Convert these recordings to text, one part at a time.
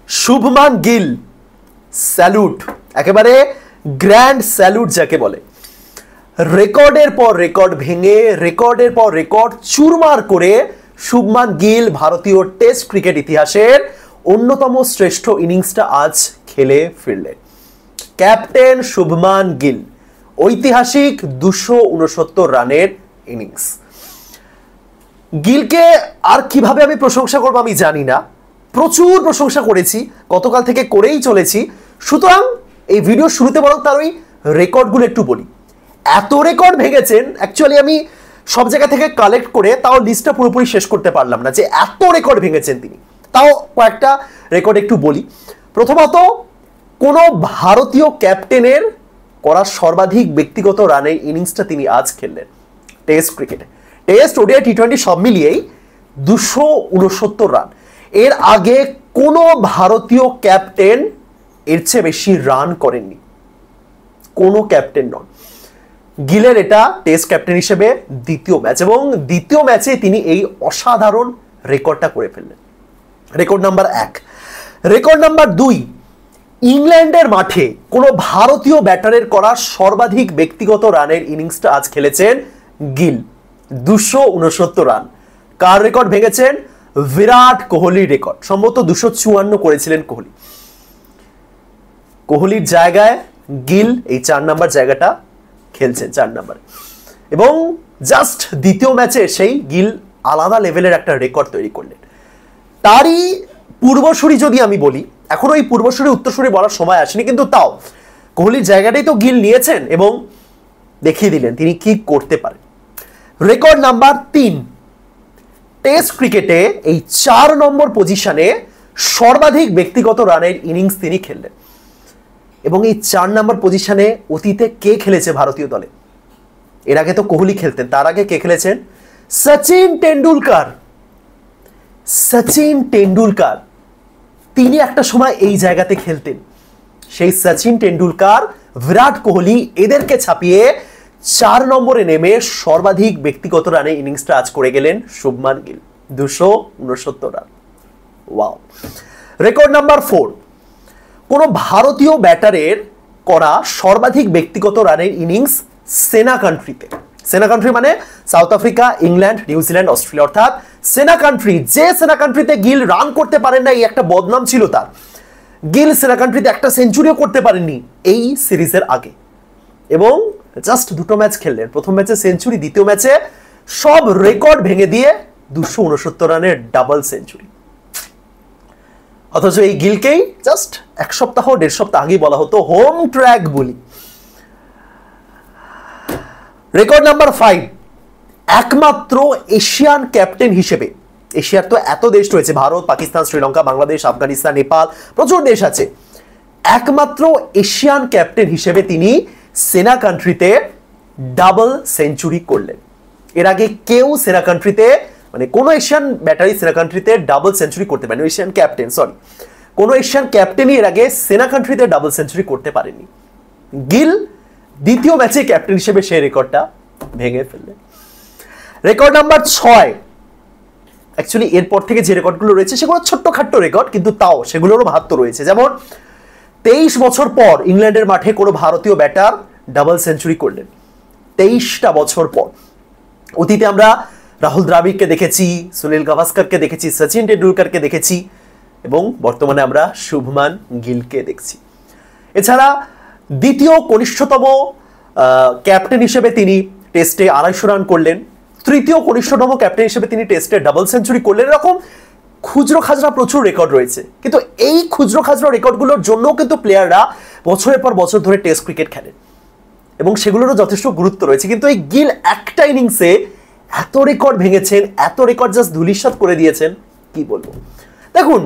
Shubman Gill, salute, একেবারে grand salute যাকে বলে। রেকর্ডের পর রেকর্ড ভেঙে, রেকর্ডের পর রেকর্ড চুরমার করে শুভমান গিল ভারতীয় টেস্ট ক্রিকেট ইতিহাসের অন্যতম শ্রেষ্ঠ ইনিংসটা আজ খেলে ফিরলেন। ক্যাপ্টেন শুভমান গিল, ঐতিহাসিক 269 রানের ইনিংস। গিলকে আর কিভাবে আমি প্রশংসা করবো আমি জানি না, প্রচুর প্রশংসা করেছি, গতকাল থেকে করেই চলেছি। সুতরাং এই ভিডিও শুরুতে বরং তার ওই রেকর্ডগুলো একটু বলি। এত রেকর্ড ভেঙেছেন, অ্যাকচুয়ালি আমি সব জায়গা থেকে কালেক্ট করে তাও লিস্টটা পুরোপুরি শেষ করতে পারলাম না যে এত রেকর্ড ভেঙেছেন তিনি। তাও কয়েকটা রেকর্ড একটু বলি। প্রথমত, কোনো ভারতীয় ক্যাপ্টেনের করা সর্বাধিক ব্যক্তিগত রানের ইনিংসটা তিনি আজ খেললেন টেস্ট ক্রিকেটে। টেস্ট, ওডিআই, টি-20 সব মিলিয়েই 269 রান। এর আগে কোনো ভারতীয় ক্যাপ্টেন এর চেয়ে বেশি রান করেননি, কোনো ক্যাপ্টেন নন। গিলের এটা টেস্ট ক্যাপ্টেন হিসেবে দ্বিতীয় ম্যাচ, এবং দ্বিতীয় ম্যাচে তিনি এই অসাধারণ রেকর্ডটা করে ফেললেন। Record number 1। রেকর্ড নাম্বার 2, ইংল্যান্ডের মাঠে কোনো ভারতীয় ব্যাটারের করা সর্বাধিক ব্যক্তিগত রানের ইনিংসটা আজ খেলেছেন গিল, 269 রান। কার রেকর্ড ভেঙেছেন? বিরাট কোহলির রেকর্ড। সম্ভবত 254 করেছিলেন কোহলি। কোহলির জায়গায় গিল এই 4 নাম্বার জায়গাটা খেলছেন, 4 নাম্বারে। এবং জাস্ট দ্বিতীয় ম্যাচে সেই গিল আলাদা লেভেলের একটা রেকর্ড তৈরি করলেন। তারই পূর্বসূরি যদি আমি বলি, এখনো এই পূর্বসূরি উত্তরসূরি বলার সময় আসেনি, কিন্তু তাও কোহলির জায়গাটাই তো গিল নিয়েছেন এবং দেখিয়ে দিলেন তিনি কি করতে পারেন। রেকর্ড নাম্বার 3, টেস্ট ক্রিকেটে এই 4 নম্বর পজিশনে সর্বাধিক ব্যক্তিগত রানের ইনিংস তিনি খেললেন। এবং এই 4 নম্বর পজিশনে অতীতে কে খেলেছে ভারতীয় দলে? এর আগে তো কোহলি খেলতেন, তার আগে কে খেলেছেন? সচিন টেন্ডুলকার। সচিন টেন্ডুলকার তিনি একটা সময় এই জায়গাতে খেলতেন। সেই সচিন টেন্ডুলকার, বিরাট কোহলি এদেরকে ছাপিয়ে 4 নম্বরে নেমে সর্বাধিক ব্যক্তিগত রানের ইনিংসটা আজ করে গেলেন Shubman Gill, 269 run. Wow. Record number 4, কোনো ভারতীয় ব্যাটারের করা সর্বাধিক ব্যক্তিগত রানের ইনিংস সেনা কান্ট্রিতে। সেনা কান্ট্রি মানে south Africa, England, New Zealand, Australia, অর্থাৎ সেনা কান্ট্রি। যে সেনা কান্ট্রিতে গিল রান করতে পারেন না, এই একটা বদনাম ছিল তার। গিল সেনা কান্ট্রিতে একটা সেঞ্চুরিও করতে পারেননি এই সিরিজের আগে, এবং জাস্ট 2টো ম্যাচ খেললেন। প্রথম ম্যাচে সেঞ্চুরি, দ্বিতীয় ম্যাচে সব রেকর্ড ভেঙে দিয়ে 269 রানের ডাবল সেঞ্চুরি। অথচ এই গিলকেই জাস্ট 1 সপ্তাহ 1.5 সপ্তাহ আগেই বলা হতো হোম ট্র্যাক বলি। রেকর্ড নাম্বার 5, একমাত্র এশিয়ান ক্যাপ্টেন হিসেবে, এশিয়ার তো এত দেশ রয়েছে, ভারত, পাকিস্তান, শ্রীলঙ্কা, বাংলাদেশ, আফগানিস্তান, নেপাল, প্রচুর দেশ আছে। একমাত্র এশিয়ান ক্যাপ্টেন হিসেবে তিনি সেনা কান্ট্রিতে ডাবল সেঞ্চুরি করলেন। এর আগে কেউ সেনা কান্ট্রিতে, মানে কোনো এশিয়ান ব্যাটারি সেনা কান্ট্রিতে ডাবল সেঞ্চুরি করতে পারেনি। এশিয়ান ক্যাপ্টেন, সরি, কোনো এশিয়ান ক্যাপ্টেনই এর আগে সেনা কান্ট্রিতে ডাবল সেঞ্চুরি করতে পারেনি। গিল দ্বিতীয় ম্যাচে ক্যাপ্টেন হিসেবে সেই রেকর্ডটা ভেঙে ফেললেন। রেকর্ড নাম্বার 6, অ্যাকচুয়ালি এরপর থেকে যে রেকর্ডগুলো রয়েছে সেগুলো ছোট্টখাট্ট রেকর্ড, কিন্তু তাও সেগুলোরও মাহাত্ম্য রয়েছে। যেমন 23 বছর পর ইংল্যান্ডের মাঠে কোনো ভারতীয় ব্যাটার ডাবল সেঞ্চুরি করলেন, 23টা বছর পর। অতীতে আমরা রাহুল দ্রাবিড়কে দেখেছি, সুনীল গাভাস্করকে দেখেছি, সচিন টেন্ডুলকারকে দেখেছি, এবং বর্তমানে আমরা শুভমান গিলকে দেখছি। এছাড়া দ্বিতীয় কনিষ্ঠতম ক্যাপ্টেন হিসেবে তিনি টেস্টে 250 রান করলেন। তৃতীয় কনিষ্ঠতম ক্যাপ্টেন হিসেবে তিনি টেস্টে ডাবল সেঞ্চুরি করলেন। এরকম খুচরো খাজরা প্রচুর রেকর্ড রয়েছে, কিন্তু এই খুচরো খাজরা রেকর্ডগুলোর জন্যও কিন্তু প্লেয়াররা বছরের পর বছর ধরে টেস্ট ক্রিকেট খেলেন, এবং সেগুলোরও যথেষ্ট গুরুত্ব রয়েছে। কিন্তু এই গিল একটা ইনিংসে এত রেকর্ড ভেঙেছেন, এত রেকর্ড জাস্ট ধূলিসাৎ করে দিয়েছেন, কি বলবো। দেখুন,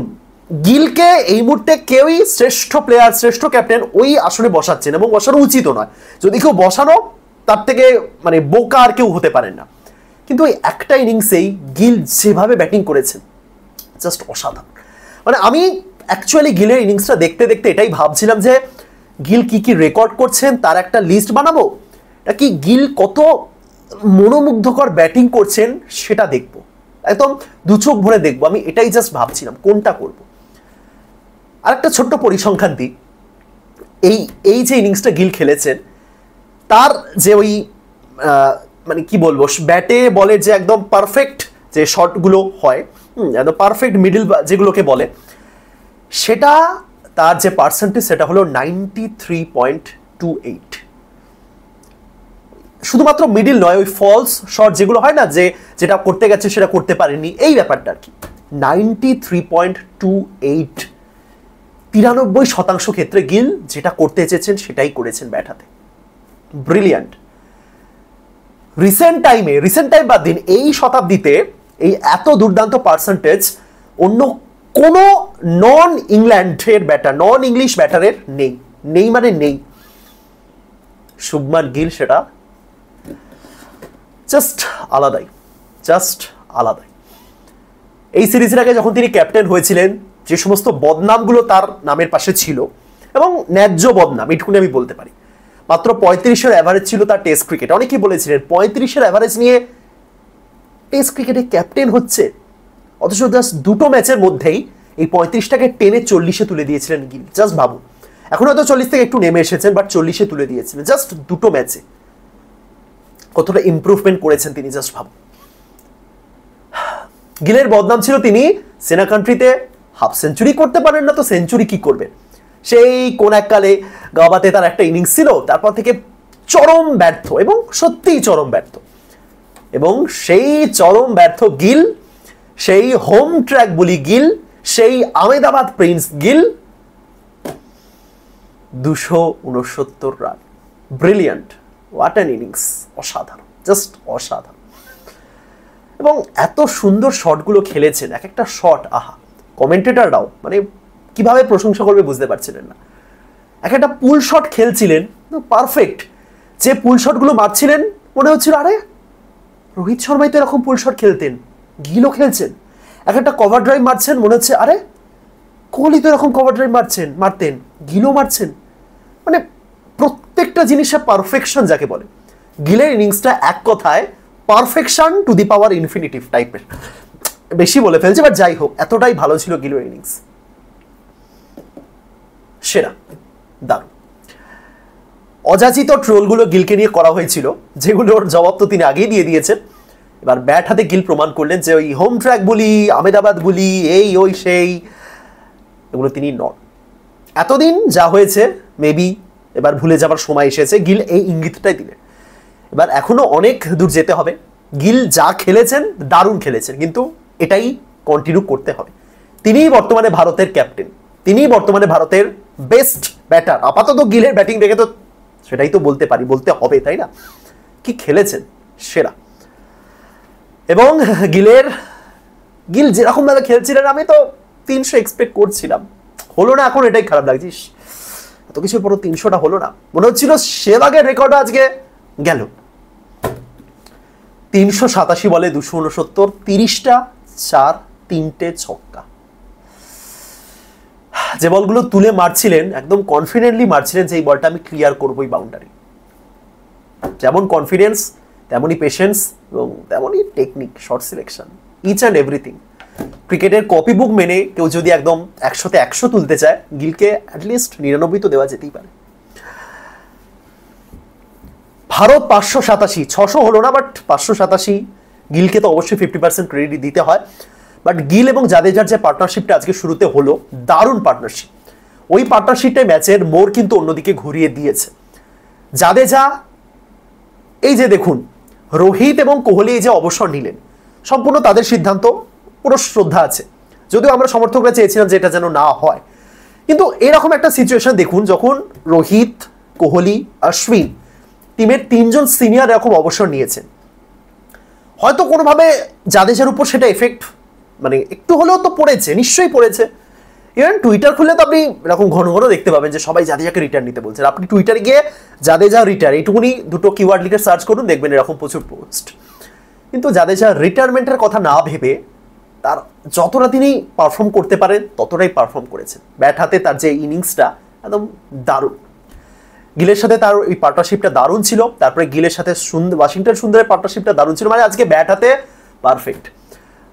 গিলকে এই মুহূর্তে কেউই শ্রেষ্ঠ প্লেয়ার, শ্রেষ্ঠ ক্যাপ্টেন ওই আসনে বসাচ্ছেন, এবং বসানো উচিত নয়। যদি কেউ বসানো, তার থেকে মানে বোকা আর কেউ হতে পারেন না। কিন্তু ওই একটা ইনিংসেই গিল যেভাবে ব্যাটিং করেছেন, জাস্ট অসাধারণ। মানে আমি অ্যাকচুয়ালি গিলের ইনিংসটা দেখতে দেখতে এটাই ভাবছিলাম যে গিল কি কি রেকর্ড করছেন তার একটা লিস্ট বানাবো, নাকি গিল কত মনোমুগ্ধকর ব্যাটিং করছেন সেটা দেখবো, একদম দু চোখ ভরে দেখবো। আমি এটাই জাস্ট ভাবছিলাম কোনটা করব। আরেকটা ছোট্ট পরিসংখ্যান দিই, এই এই যে ইনিংসটা গিল খেলেছেন তার যে ওই মানে কি বলবো, ব্যাটে বলের যে একদম পারফেক্ট যে শটগুলো হয়, একদম পারফেক্ট মিডল যেগুলোকে বলে, সেটা তার যে পার্সেন্টেজ সেটা হলো 93.28। শুধুমাত্র মিডিল নয়, ওই ফলস শট যেগুলো হয় না, যে যেটা করতে গেছে সেটা করতে পারেনি, এই ব্যাপারটা আর কি। 93.28, 93% ক্ষেত্রে গিল যেটা করতে চেয়েছেন সেটাই করেছেন ব্যাট হাতে। ব্রিলিয়ান্ট। রিসেন্ট টাইম বাদ দিন, এই শতাব্দীতে এই এত দুর্দান্ত পার্সেন্টেজ অন্য কোন নন ইংল্যান্ডের ব্যাটার, নন ইংলিশ ব্যাটারের নেই মানে নেই। শুভমান গিল সেটা জাস্ট আলাদাই। এই সিরিজের আগে যখন তিনি ক্যাপ্টেন হয়েছিলেন, যে সমস্ত বদনামগুলো তার নামের পাশে ছিল, এবং ন্যায্য বদনাম এটুকুনি আমি বলতে পারি, মাত্র 35-এর অ্যাভারেজ ছিল তার টেস্ট ক্রিকেট। অনেকেই বলেছিলেন 35-এর অ্যাভারেজ নিয়ে টেস্ট ক্রিকেটে ক্যাপ্টেন হচ্ছে, অথচ জাস্ট দুটো ম্যাচের মধ্যেই এই 35টাকে টেনে 40-এ তুলে দিয়েছিলেন গিল। জাস্ট ভাবুন, এখন হয়তো 40 থেকে একটু নেমে এসেছেন, বাট 40-এ তুলে দিয়েছিলেন জাস্ট দুটো ম্যাচে। কতটা ইমপ্রুভমেন্ট করেছেন তিনি, জাস্ট ভাবুন। গিলের বদনাম ছিল তিনি সেনা কান্ট্রিতে হাফ সেঞ্চুরি করতে পারেন না, তো সেঞ্চুরি কি করবে। সেই কোন এককালে গাবাতে তার একটা ইনিংস ছিল, তারপর থেকে চরম ব্যর্থ, এবং সত্যিই চরম ব্যর্থ। এবং সেই চরম ব্যর্থ গিল, সেই হোম ট্র্যাক বুলি গিল, সেই Ahmedabad Prince Gill, 269 run. Brilliant, what an innings, অসাধারণ, জাস্ট অসাধারণ। এবং এত সুন্দর শটগুলো খেলেছেন, এক একটা শট, আহা, কমেন্টেটররাও মানে কিভাবে প্রশংসা করবে বুঝতে পারছিলেন না। এক একটা পুল শট খেলছিলেন পারফেক্ট, যে পুল শটগুলো মারছিলেন মনে হচ্ছিল আরে রোহিত শর্মাই তো এরকম পুল শট খেলতেন, গিলও খেলছেন। এক একটা কভার ড্রাইভ মারছেন, মনে হচ্ছে আরে কোহলি তো এরকম কভার ড্রাইভ মারতেন, গিলও মারছেন। মানে প্রত্যেকটা জিনিসের পারফেকশন যাকে বলে, গিলের ইনিংসটা এক কথায় perfection to the power infinitive টাইপের। বেশি বলে ফেলছে, বাট যাই হোক, এতটাই ভালো ছিল গিলের ইনিংস, সেরা, দারুণ। অযাচিত ট্রোলগুলো গিলকে নিয়ে করা হয়েছিল, যেগুলোর জবাব তো তিনি আগেই দিয়ে দিয়েছেন। এবার ব্যাট হাতে গিল প্রমাণ করলেন যে ওই হোম ট্র্যাক বলি, আহমেদাবাদ বলি, এই ওই সেই, এগুলো তিনি নন। এতদিন যা হয়েছে মেবি এবার ভুলে যাবার সময় এসেছে, গিল এই ইঙ্গিতটাই দিলেন। এবার এখনো অনেক দূর যেতে হবে। গিল যা খেলেছেন দারুণ খেলেছেন, কিন্তু এটাই কন্টিনিউ করতে হবে। তিনিই বর্তমানে ভারতের ক্যাপ্টেন, তিনিই বর্তমানে ভারতের বেস্ট ব্যাটার। আপাতত গিলের ব্যাটিং দেখে তো সেটাই তো বলতে হবে, তাই না? কি খেলেছেন, সেরা। এবং গিল যেরকম ভাবে খেলছিলেন, আমি তো 300 এক্সপেক্ট করছিলাম, হলো না। এখন এটাই খারাপ লাগছিস, এত কিছুর পরও 300টা হলো না। মনে হচ্ছিল সেবাগের রেকর্ড আজকে গেল। 387 বলে 269, 30টা 4, 3টে ছক্কা। যে বলগুলো তুলে মারছিলেন, একদম কনফিডেন্টলি মারছিলেন যে এই বলটা আমি ক্লিয়ার করবোই বাউন্ডারি। যেমন কনফিডেন্স, তেমনই পেশেন্স, এবং তেমনই technique, shot selection, each and everything. ক্রিকেটের কপি বুক মেনে কেউ যদি একদম 100তে 100 তুলতে চায়, গিলকে অ্যাটলিস্ট 99 তো দেওয়া যেতেই পারে। ভারত 587, 600 হলো না, বাট 587। গিলকে তো অবশ্যই 50% ক্রেডিট দিতে হয়, বাট গিল এবং জাদেজার যে পার্টনারশিপটা আজকে শুরুতে হলো, দারুণ পার্টনারশিপ। ওই পার্টনারশিপটাই ম্যাচের মোড় কিন্তু অন্যদিকে ঘুরিয়ে দিয়েছে। জাদেজা, এই যে দেখুন, রোহিত এবং কোহলি এই যে অবসর নিলেন, সম্পূর্ণ তাদের সিদ্ধান্ত, পুরো শ্রদ্ধা আছে। যদিও আমরা সমর্থকরা চেয়েছিলাম যে এটা যেন না হয়, কিন্তু এরকম একটা সিচুয়েশন দেখুন, যখন রোহিত, কোহলি, অশ্বিন, টিমের 3জন সিনিয়র এরকম অবসর নিয়েছেন, হয়তো কোনোভাবে জাদেজার উপর সেটা এফেক্ট মানে একটু হলেও তো পড়েছে, নিশ্চয়ই পড়েছে। ইভেন টুইটার খুললে তো আপনি এরকম ঘন ঘন দেখতে পাবেন যে সবাই জাদেজাকে রিটার্ন নিতে বলছেন। আপনি টুইটারে গিয়ে জাদেজা রিটায়ার এইটুকুনি দুটো কিওয়ার্ড লিখে সার্চ করুন, দেখবেন এরকম প্রচুর পোস্ট। কিন্তু জাদেজা রিটায়ারমেন্টের কথা না ভেবে তার যতটা তিনি পারফর্ম করতে পারেন ততটাই পারফর্ম করেছেন। ব্যাট হাতে তার যে ইনিংসটা একদম দারুণ। গিলের সাথে তার ওই পার্টনারশিপটা দারুণ ছিল। তারপরে গিলের সাথে ওয়াশিংটন সুন্দরের পার্টনারশিপটা দারুণ ছিল। মানে আজকে ব্যাট হাতে পারফেক্ট।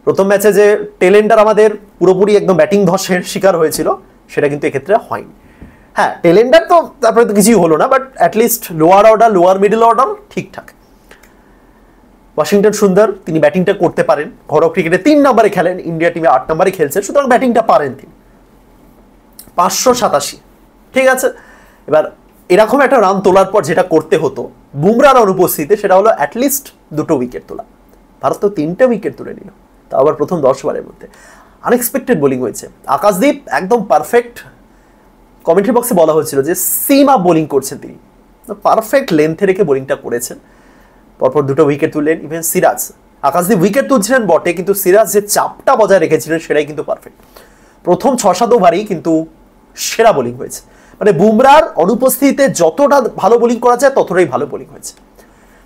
প্রথম ম্যাচে যে টেলেন্ডার আমাদের পুরোপুরি একদম ব্যাটিং ধসের শিকার হয়েছিল, সেটা কিন্তু এক্ষেত্রে হয়নি। হ্যাঁ, টেলেন্ডার তো তারপরে তো কিছুই হলো না, but at least lower order, lower middle order ঠিকঠাক। ওয়াশিংটন সুন্দর, তিনি ব্যাটিংটা করতে পারেন, ঘরোয়া ক্রিকেটে 3 নম্বরে খেলেন, ইন্ডিয়া টিমে 8 নম্বরে খেলছেন, সুতরাং ব্যাটিংটা পারেন তিনি। 587, ঠিক আছে। এবার এরকম একটা রান তোলার পর যেটা করতে হতো বুমরার অনুপস্থিতিতে, সেটা হলো অ্যাটলিস্ট 2টো উইকেট তোলা। ভারত তো 3টে উইকেট তুলে নিল, তা আবার প্রথম 10 ওভারের মধ্যে। আনএক্সপেক্টেড বোলিং হয়েছে। আকাশদীপ একদম পারফেক্ট, কমেন্ট্রি বক্সে বলা হয়েছিল যে সিম আপ বোলিং করছেন তিনি, পারফেক্ট লেন্থে রেখে বোলিংটা করেছেন, পরপর 2টো উইকেট তুললেন। ইভেন সিরাজ, আকাশদীপ উইকেট তুলছিলেন বটে, কিন্তু সিরাজ যে চাপটা বজায় রেখেছিলেন সেটাই কিন্তু পারফেক্ট। প্রথম 6-7 ওভারই কিন্তু সেরা বোলিং হয়েছে, মানে বুমরার অনুপস্থিতিতে যতটা ভালো বোলিং করা যায় ততটাই ভালো বোলিং হয়েছে।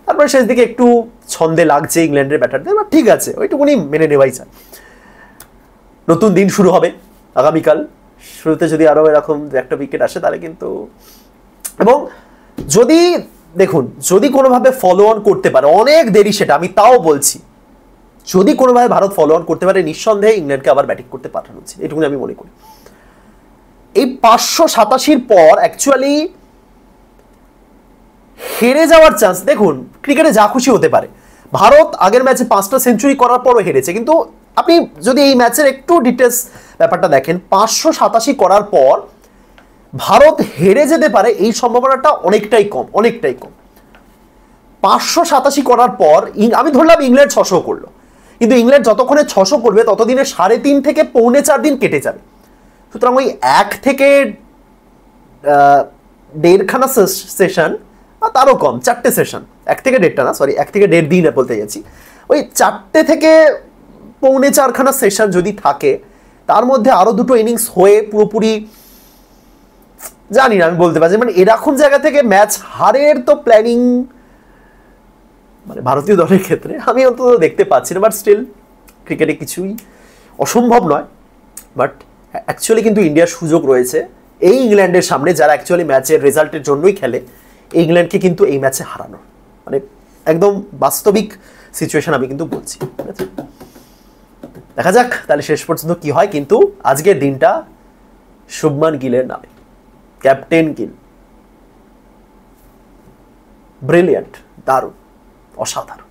তারপরে শেষ দিকে একটু ছন্দে লাগছে ইংল্যান্ডের ব্যাটারদের, বাট ঠিক আছে, ওইটুকুনি মেনে নেওয়াই যায়। নতুন দিন শুরু হবে আগামীকাল, শুরুতে যদি আরও এরকম 1টা উইকেট আসে তাহলে কিন্তু, এবং যদি দেখুন যদি কোনোভাবে ফলো অন করতে পারে, অনেক দেরি সেটা আমি তাও বলছি, যদি কোনোভাবে ভারত ফলো অন করতে পারে নিঃসন্দেহে ইংল্যান্ডকে আবার ব্যাটিং করতে পাঠানো উচিত, এটুকুনি আমি মনে করি। এই 587 পর অ্যাকচুয়ালি হেরে যাওয়ার চান্স, দেখুন ক্রিকেটে যা খুশি হতে পারে। ভারত আগের ম্যাচে 5টা সেঞ্চুরি করার পরও হেরেছে, কিন্তু আপনি যদি এই ম্যাচের একটু ডিটেলস ব্যাপারটা দেখেন, 587 করার পর ভারত হেরে যেতে পারে এই সম্ভাবনাটা অনেকটাই কম, অনেকটাই কম। 587 করার পর আমি ধরলাম ইংল্যান্ড 600 করলো, কিন্তু ইংল্যান্ড যতক্ষণে 600 করবে ততদিনে 3.5 থেকে 3.25 দিন কেটে যাবে। সুতরাং ওই 1 থেকে 1.5খানা সেশন, তারও কম, 4টে সেশন, 1 থেকে 1.5টা না, সরি 1 থেকে 1.5 দিন বলতে যাচ্ছি, ওই 4টে থেকে 3.25খানা সেশন যদি থাকে, তার মধ্যে আরো 2টো ইনিংস হয়ে পুরোপুরি, জানি না আমি বলতে পারছি, মানে এরকম জায়গা থেকে ম্যাচ হারের তো প্ল্যানিং মানে ভারতীয় দলের ক্ষেত্রে আমি অন্তত দেখতে পাচ্ছি না, বাট স্টিল ক্রিকেটে কিছুই অসম্ভব নয়। বাট অ্যাকচুয়ালি কিন্তু ইন্ডিয়ার সুযোগ রয়েছে এই ইংল্যান্ডের সামনে, যারা অ্যাকচুয়ালি ম্যাচের রেজাল্টের জন্যই খেলে, ইংল্যান্ডকে কিন্তু এই ম্যাচে হারানো, মানে একদম বাস্তবিক সিচুয়েশন আমি কিন্তু বলছি। দেখা যাক তাহলে শেষ পর্যন্ত কি হয়, কিন্তু আজকের দিনটা শুভমান গিলের নামে, ক্যাপ্টেন গিল, ব্রিলিয়ান্ট, দারুণ, অসাধারণ।